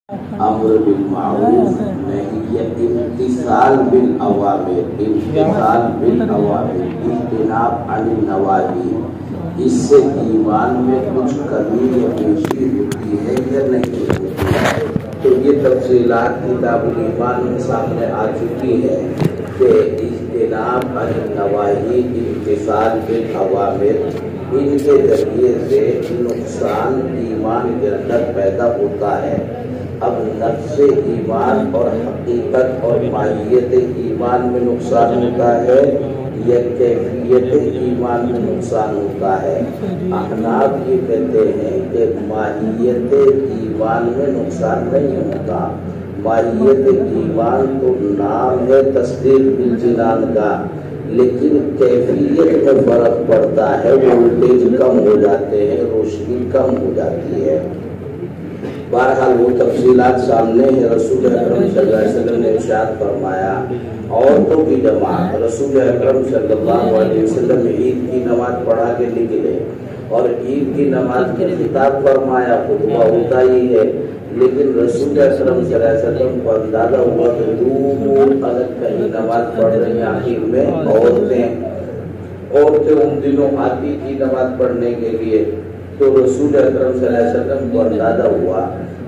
امر بالمعروف نہی امتثال بالاوامر اجتناب عن النواہی، اس سے ایمان میں کچھ کمی یا بیشی ہوتی ہے یا نہیں ہوتی ہے؟ تو یہ تفصیلات کتاب الایمان میں سامنے آ چکی ہے کہ اجتناب عن النواہی، امتثال بالاوامر، ان کے ذریعے سے نقصان ایمان کے اندر پیدا ہوتا ہے۔ اب نفس ایمان اور حقیقت اور ماہیت ایمان میں نقصان ہوتا ہے یا کیفیت ایمان میں نقصان ہوتا ہے؟ احناف یہ کہتے ہیں کہ ماہیت ایمان میں نقصان نہیں ہوتا۔ ماہیت ایمان تو نام ہے تصدیق بالجنان کا، لیکن کیفیت میں فرق پڑتا ہے، وولٹیج کم ہو جاتے ہیں، روشنی کم ہو جاتی ہے۔ بہرحال وہ تفصیلات سامنے ہے۔ رسول اکرم صلی اللہ علیہ وسلم نے ارشاد فرمایا عورتوں کی جماعت، رسول اکرم صلی اللہ علیہ وسلم عید کی نماز پڑھا کے نکلے اور عید کی نماز کا خطاب فرمایا، خطبہ ہوتا ہی ہے، لیکن رسول اکرم صلی اللہ علیہ وسلم کو اندازہ ہوا کہ دور الگ کہیں نماز پڑھ رہی ہیں۔ آخر میں عورتیں ان دنوں آتی تھی نماز پڑھنے کے لیے، تو رسول اکرم صلی اللہ علیہ وسلم کو اندازہ ہوا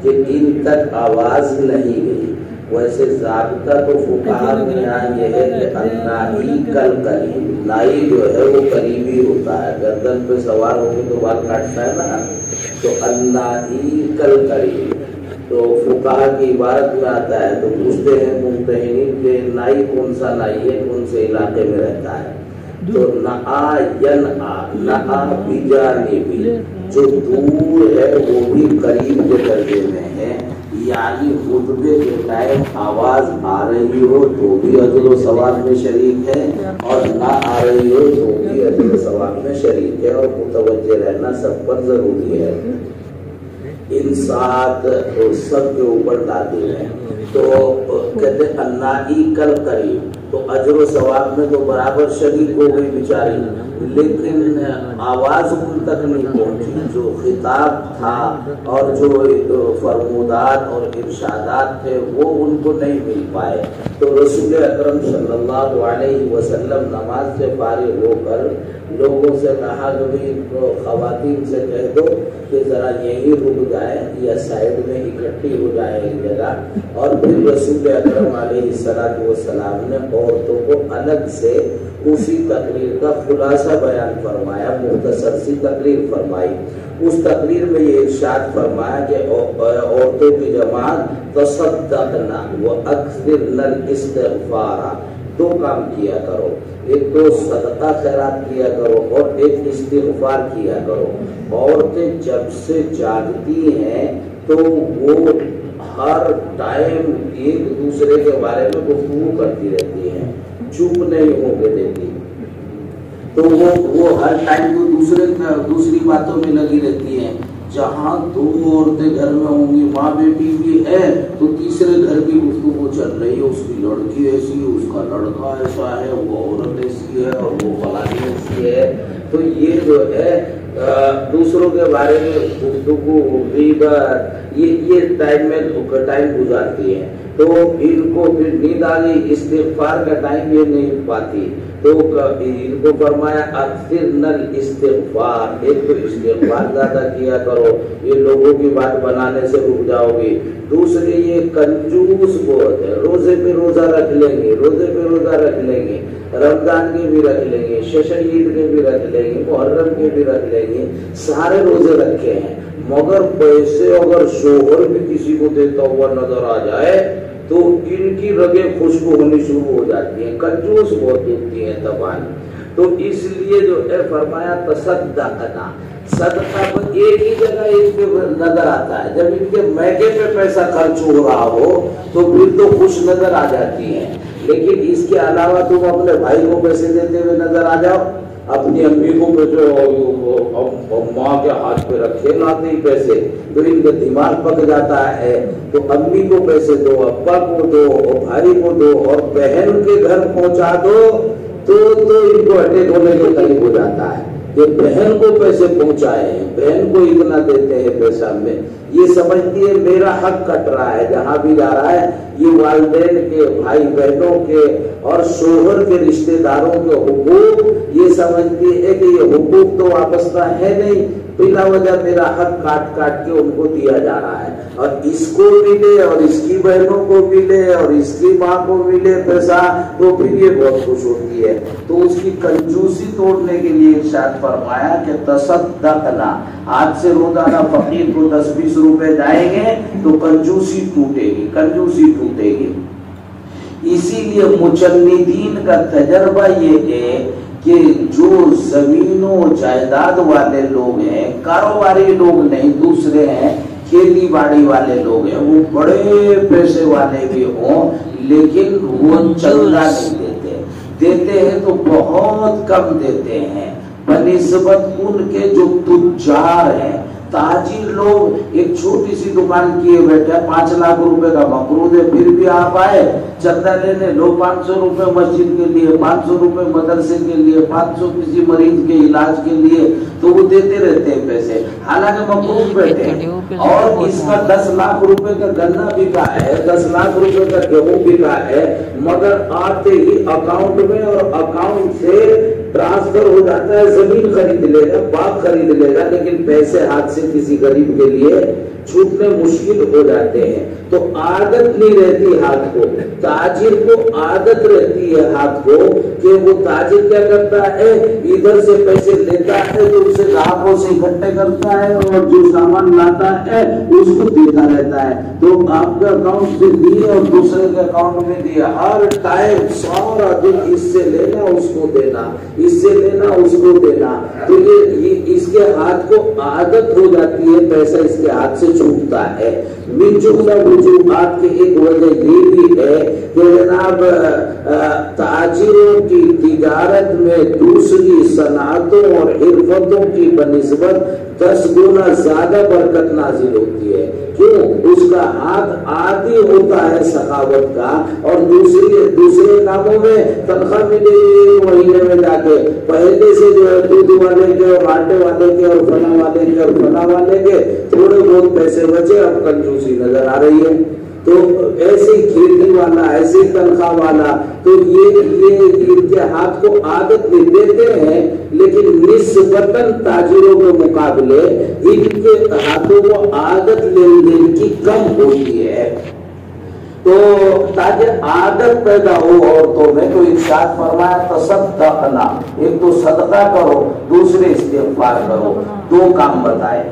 کہ ان تک آواز نہیں گئی۔ ویسے ضابطہ تو فقہاء میں یہاں یہ ہے کہ النائی کل قریب، نائی جو ہے وہ قریبی ہوتا ہے، گردن پہ سوار ہو کے تو بال کاٹتا ہے نا، تو النائی کل قریب، تو فقہاء کی عبارت میں آتا ہے۔ تو پوچھتے ہیں ممتحنین کہ نائی کون سا نائی ہے، کون سے علاقے میں رہتا ہے؟ تو نعا ینعا، نعا بجانبی، جو دور ہے وہ بھی قریب کے درجے میں ہے، یعنی خطبے کے ٹائم آواز آ رہی ہو تو بھی اجر و ثواب میں شریک ہے، اور نہ آ رہی ہو تو بھی اجر و ثواب میں شریک ہے، اور متوجہ رہنا سب پر ضروری ہے۔ انسات سب کے اوپر نازل ہے۔ تو کہتے ہیں النائی کل قریب، تو اجر و ثواب میں تو برابر شریک ہو گئی بیچاری، لیکن آواز ان تک نہیں پہنچی۔ جو خطاب تھا اور جو فرمودات اور ارشادات تھے وہ ان کو نہیں مل پائے۔ تو رسول اکرم صلی اللہ علیہ وسلم نماز سے فارغ ہو کر لوگوں سے کہا کہ خواتین سے کہہ دو کہ ذرا یہیں رک جائیں یا سائڈ میں اکٹھی ہو جائیں ایک جگہ، اور پھر رسول اکرم علیہ السلام نے عورتوں کو الگ سے اسی تقریر کا خلاصہ بیان فرمایا، مختصر سی تقریر فرمائی۔ اس تقریر میں یہ ارشاد فرمایا کہ عورتوں کی جماعت تصدقنا واکثرن الاستغفار، دو کام کیا کرو، ایک تو صدقہ خیرات کیا کرو اور ایک استغفار کیا کرو۔ عورتیں جب سے جاگتی ہیں تو وہ ہر ٹائم ایک دوسرے کے بارے میں گفتگو کرتی رہتی ہیں، چپ نہیں ہو کے دیتی، تو وہ ہر ٹائم تو دوسری باتوں میں لگی رہتی ہیں۔ جہاں دو عورتیں گھر میں ہوں گی، ماں بیٹی بھی ہے، تو تیسرے گھر کی گفتگو چل رہی ہے، اس کی لڑکی ایسی، اس کا لڑکا ایسا ہے، وہ عورت ایسی ہے اور وہ فلانی ایسی ہے۔ تو یہ جو ہے دوسروں کے بارے میں گفتگو، غیبت، یہ ٹائم گزارتی ہے۔ تو ان کو پھر نیند آ گئی، استغفار کا ٹائم یہ نہیں پاتی، تو ان کو فرمایا اکثرن الاستغفار، ایک تو استغفار زیادہ کیا کرو، یہ لوگوں کی بات بنانے سے رک جاؤ گی۔ دوسرے یہ کنجوس بہت ہے، روزے پہ روزہ رکھ لیں گے، روزے پہ روزہ رکھ لیں گے، رمضان کے بھی رکھ لیں گے، ششن عید کے بھی رکھ لیں گے، محرم کے بھی رکھ لیں گے، سارے روزے رکھے ہیں، مگر پیسے اگر شوہر بھی کسی کو دیتا ہوا نظر آ جائے تو ان کی رگیں خشک ہونی شروع ہو جاتی ہیں، کنجوس بہت ہوتی ہیں زبان۔ تو اس لیے جو ہے فرمایا تصدقنا، صدقہ کو ایک ہی جگہ اس پہ نظر آتا ہے، جب ان کے میکے پہ پیسہ خرچ ہو رہا ہو تو پھر تو خوش نظر آ جاتی ہیں، لیکن اس کے علاوہ تم اپنے بھائی کو پیسے دیتے ہوئے نظر آ جاؤ، اپنی امی کو پیسے ماں کے ہاتھ پہ رکھے لاتے ہی پیسے، تو ان کا دماغ پک جاتا ہے۔ تو امی کو پیسے دو، ابا کو دو، اور بھائی کو دو، اور بہن کے گھر پہنچا دو تو ان کو اٹیک ہونے کے قریب ہو جاتا ہے کہ بہن کو پیسے پہنچائے ہیں، بہن کو اتنا دیتے ہیں پیسہ میں، یہ سمجھتی ہے میرا حق کٹ رہا ہے جہاں بھی جا رہا ہے، یہ والدین کے، بھائی بہنوں کے اور شوہر کے رشتہ داروں کے حقوق یہ سمجھتی ہے کہ یہ حقوق تو وابستہ ہے نہیں، بلا وجہ میرا حق کاٹ کاٹ کے ان کو دیا جا رہا ہے، اور اس کو ملے اور اس کی بہنوں کو ملے اور اس کی ماں کو ملے پیسہ تو پھر یہ بہت خوش ہوتی ہے۔ تو اس کی کنجوسی توڑنے کے لیے ارشاد فرمایا کہ تصدقنا، آج سے روزانہ فقیر کو 10-20 روپے جائیں گے تو کنجوسی ٹوٹے گی، کنجوسی ٹوٹے گی۔ اسی لیے مجندین کا تجربہ یہ ہے کہ جو زمین و جائیداد والے لوگ ہیں، کاروباری لوگ نہیں، دوسرے ہیں کھیتی باڑی والے لوگ ہیں، وہ بڑے پیسے والے بھی ہوں لیکن وہ چندہ نہیں دیتے ہیں تو بہت کم دیتے ہیں بنسبت ان کے جو تجار ہیں، تاجر لوگ ایک چھوٹی سی دکان کیے بیٹھے، 5 لاکھ روپے کا مقروض ہے، پھر بھی آپ آئے چندہ لینے، لو 500 روپے مسجد کے لیے، 500 روپے مدرسے کے لیے، 500 کسی مریض کے علاج کے لیے، تو وہ دیتے رہتے ہیں پیسے، حالانکہ مقروض بیٹھے ہیں۔ اور اس کا 10 لاکھ روپے کا گنا بکا ہے، 10 لاکھ روپے کا گیہوں بکا ہے، مگر آتے ہی اکاؤنٹ میں اور اکاؤنٹ سے ٹرانسفر ہو جاتا ہے، زمین خرید لے گا، باغ خرید لے گا، لیکن پیسے ہاتھ سے کسی غریب کے لیے چھوٹنے مشکل ہو جاتے ہیں۔ تو عادت نہیں رہتی ہاتھ کو، تاجر کو عادت رہتی ہے ہاتھ کو کہ وہ تاجر کیا کرتا ہے، ادھر سے پیسے لیتا ہے تو اسے لاکھوں سے اکٹھے کرتا ہے اور جو سامان لاتا ہے اس کو دیتا رہتا ہے۔ تو آپ کا اکاؤنٹ سے دیے اور دوسرے کے اکاؤنٹ میں دیا، ہر ٹائم سارا دن اس سے لینا اس کو دینا، اس سے لینا اس کو دینا، تو یہ اس کے ہاتھ کو عادت ہو جاتی ہے، پیسہ اس کے ہاتھ سے چھوٹتا ہے۔ من جملہ وجوہات کی ایک وجہ یہ بھی ہے کہ جناب تاجروں کی تجارت میں دوسری صنعتوں اور حرفتوں کی بنسبت 10 گنا زیادہ برکت نازل ہوتی ہے۔ کیوں؟ اس کا ہاتھ عادی ہوتا ہے سخاوت کا، اور دوسرے کاموں میں تنخواہ ملے گی مہینے میں جا کے، پہلے سے جو ہے دودھ والے کے اور آٹے والے کے اور فلاں والے کے اور فلاں والے کے تھوڑے بہت پیسے بچے، اب کنجوسی نظر آ رہی ہے۔ تو ایسے کھیتی والا، ایسے تنخواہ والا، تو یہ ان کے ہاتھ کو عادت بھی دیتے ہیں، لیکن نسبتاً تاجروں کے مقابلے ان کے ہاتھوں کو عادت لین دین کی کم ہوتی ہے۔ تو تاکہ عادت پیدا ہو عورتوں میں، تو ارشاد فرمایا تصدقنا، ایک تو صدقہ کرو، دوسرے استغفار کرو۔ 2 کام بتائے،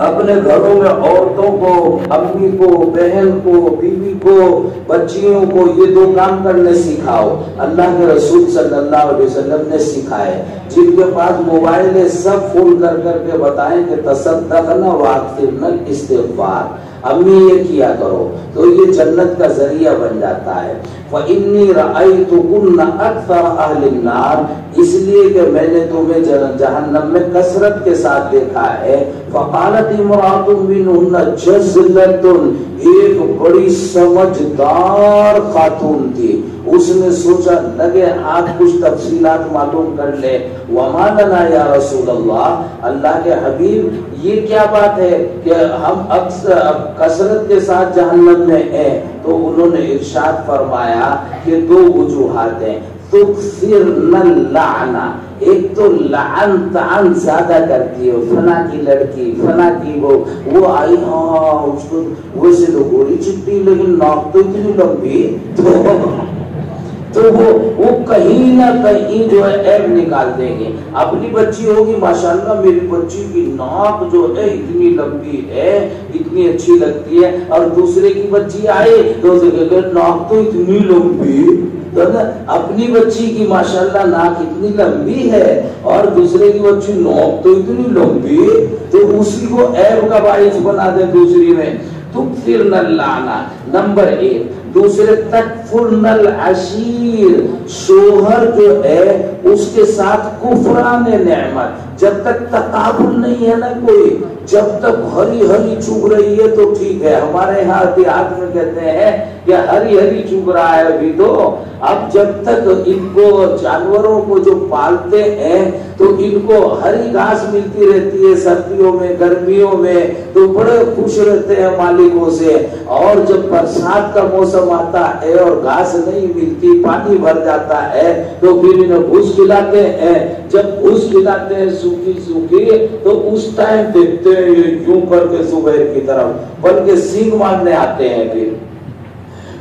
اپنے گھروں میں عورتوں کو، امی کو، بہن کو، بیوی کو، بچیوں کو یہ 2 کام کرنے سکھاؤ۔ اللہ کے رسول صلی اللہ علیہ وسلم نے سکھائے، جن کے پاس موبائل ہے سب فون کر کر کے بتائیں کہ تصدقنا واکثرنا الاستغفار، امی یہ کیا کرو، تو یہ جنت کا ذریعہ بن جاتا ہے۔ وَإِنِّي رَأَيْتُكُنَّ أَكْثَرَ أَهْلِ النَّارِ، اس لیے کہ میں نے تمہیں جہنم میں کثرت کے ساتھ دیکھا ہے۔ فَقَالَتِ امْرَأَةٌ مِّنْهُنَّ جَزْلَةٌ، ایک بڑی سمجھدار خاتون تھی، اس نے سوچا لگے آج کچھ تفصیلات معلوم کر لے۔ وَمَا لَنَا يَا رَسُولَ اللَّهِ، اللہ کے حبیب یہ کیا بات ہے کہ ہم اکثر کثرت کے ساتھ جہنم میں ہیں؟ تو انہوں نے ارشاد فرمایا کہ 2 وجوہات ہیں، تکثرن اللعنہ، ایک تو لعن تعن زیادہ کرتی ہے، فلاں کی لڑکی، فلاں کی وہ آئی، ہاں اس کو ویسے تو گوری چٹی لیکن ناک تو اتنی لمبی، تو وہ کہیں نہ کہیں جو ہے عیب نکال دیں گے۔ اپنی بچی ہوگی ماشاءاللہ میری بچی کی ناک جو ہے اتنی لمبی ہے، اتنی اچھی لگتی ہے، اور دوسرے کی بچی آئے تو ناک تو اتنی لمبی، اپنی بچی کی ماشاءاللہ ناک اتنی لمبی ہے اور دوسرے کی بچی ناک تو اتنی لمبی، تو اسی کو عیب کا باعث بنا دے دوسری میں۔ تکثرن اللعنہ، نمبر 1۔ دوسرے تکفرن العشیر، شوہر جو ہے اس کے ساتھ کفران نعمت، جب تک تقابل نہیں ہے نا کوئی، جب تک ہری ہری چگ رہی ہے تو ٹھیک ہے، ہمارے یہاں دیہات میں کہتے ہیں کہ ہری ہری چگ رہا ہے ابھی تو، اب جب تک ان کو جانوروں کو جو پالتے ہیں تو ان کو ہری گھاس ملتی رہتی ہے سردیوں میں گرمیوں میں تو بڑے خوش رہتے ہیں مالکوں سے، اور جب برسات کا موسم آتا ہے اور گھاس نہیں ملتی پانی بھر جاتا ہے تو پھر انہیں گھوس کھلاتے ہیں، جب گھوس کھلاتے ہیں سوکھی سوکھی تو اس ٹائم دیکھتے ہیں یہ یوں کر کے صبح کی طرف بلکہ سینگ مارنے آتے ہیں، پھر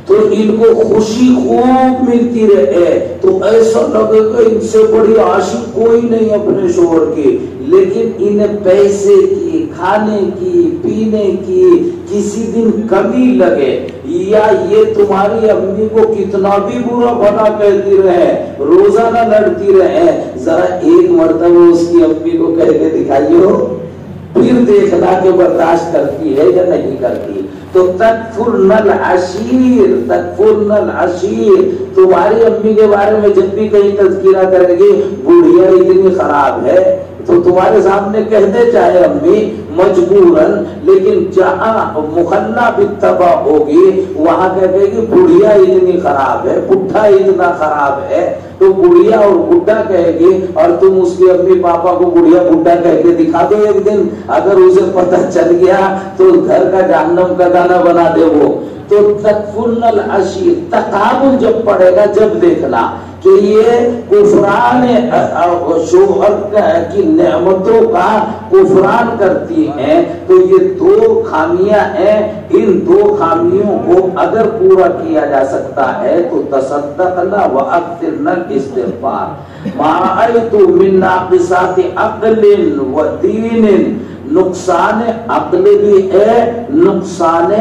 تو ان کو خوشی خوب ملتی رہے تو ایسا لگے کہ ان سے بڑی عاشق کوئی نہیں اپنے شوہر کی، لیکن انہیں پیسے کی، کھانے کی، پینے کی کسی دن کمی لگے، یا یہ تمہاری امی کو کتنا بھی برا بھلا کہتی رہے، روزانہ لڑتی رہے، ذرا ایک مرتبہ اس کی امی کو کہہ کے دکھائیے ہو، پھر دیکھنا کہ برداشت کرتی ہے یا نہیں کرتی۔ تو تکفرن العشیر، تکفرن العشیر، تمہاری امی کے بارے میں جب بھی کہیں تذکرہ کریں گے بڑھیا اتنی خراب ہے تو تمہارے سامنے کہتے چاہے امی مجبوراً، لیکن جہاں مخلہ بالطبع ہوگی وہاں کہتے کہ بڑھیا اتنی خراب ہے، بڈھا اتنا خراب ہے، تو بڑھیا اور بڈھا کہے گی اور تم اس کے امی پاپا کو بڑھیا بڈھا کہہ کے دکھا دو ایک دن، اگر اسے پتہ چل گیا تو گھر کا جہنم کا دانا بنا دے وہ۔ تو تکفرن العشیر، تقابل جب پڑے گا جب دیکھنا کہ یہ کفران شوہر کی نعمتوں کا کفران کرتی ہیں، تو یہ دو خامیاں ہیں، ان دو خامیوں کو اگر پورا کیا جا سکتا ہے تو تصدقنا واکثرنا الاستغفار۔ ما رأیت من ناقصات عقل و دین، نقصان عقل بھی ہے نقصان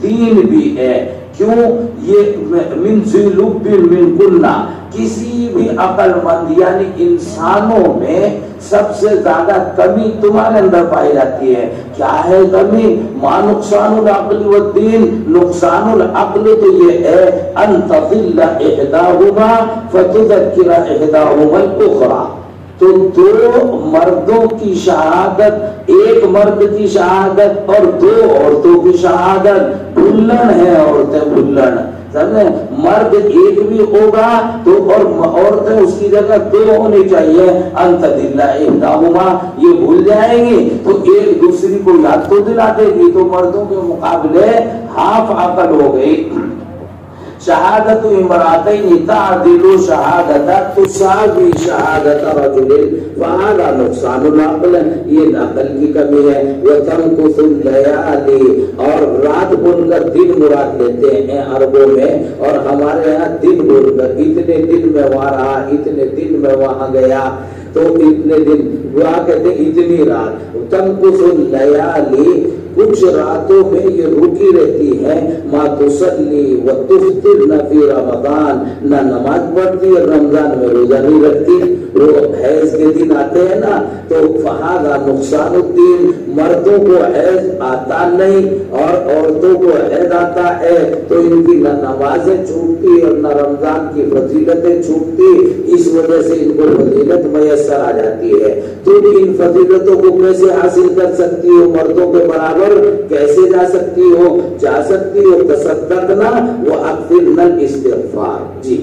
دین بھی ہے، کیوں؟ یہ من ذی لب من کنہ، کسی بھی عقل مند یعنی انسانوں میں سب سے زیادہ کمی تمہارے اندر پائی جاتی ہے۔ کیا ہے کمی؟ ما نقصان العقل والدین، نقصان العقل تو یہ ہے ان تضل احداہما فتذکر احداہما الاخری، تو دو مردوں کی شہادت، ایک مرد کی شہادت اور دو عورتوں کی شہادت، بھلن ہے عورتیں بھلن، سمجھے؟ مرد ایک بھی ہوگا تو اور عورتیں اس کی جگہ دو ہونی چاہیے، انت دلہ احداہما، یہ بھول جائیں گی تو ایک دوسری کو یاد تو دلا دے گی، تو مردوں کے مقابلے ہاف عقل ہو گئی۔ شہادت امراتین تعدل شہادت تساوی شہادت رجل فہذا نقصان العقل، یہ عقل کی کمی ہے۔ وتمکث اللیالی، اور رات بول کر دن مراد لیتے ہیں عربوں میں، اور ہمارے یہاں دن بول کر اتنے دن میں وہاں رہا، اتنے دن میں وہاں گیا، تو اتنے دن وہاں کہتے ہیں اتنی رات۔ تمکث اللیالی، کچھ راتوں میں یہ رکی رہتی ہے، ما تصلی و تفطر نہ فی رمضان، نہ نماز پڑھتی اور رمضان میں روزہ نہیں رکھتی، وہ حیض کے دن آتے ہیں نا، تو فہذا نقصان الدین، مردوں کو حیض آتا نہیں اور عورتوں کو حیض آتا ہے تو ان کی نہ نمازیں چھوٹتی اور نہ رمضان کی فضیلتیں چھوٹتی، اس وجہ سے ان کو فضیلت میسر آ جاتی ہے۔ تم ان فضیلتوں کو کیسے حاصل کر سکتی ہو؟ مردوں کے برابر کیسے جا سکتی ہو؟ جا سکتی ہو تصدقنا واکثرنا الاستغفار۔ جی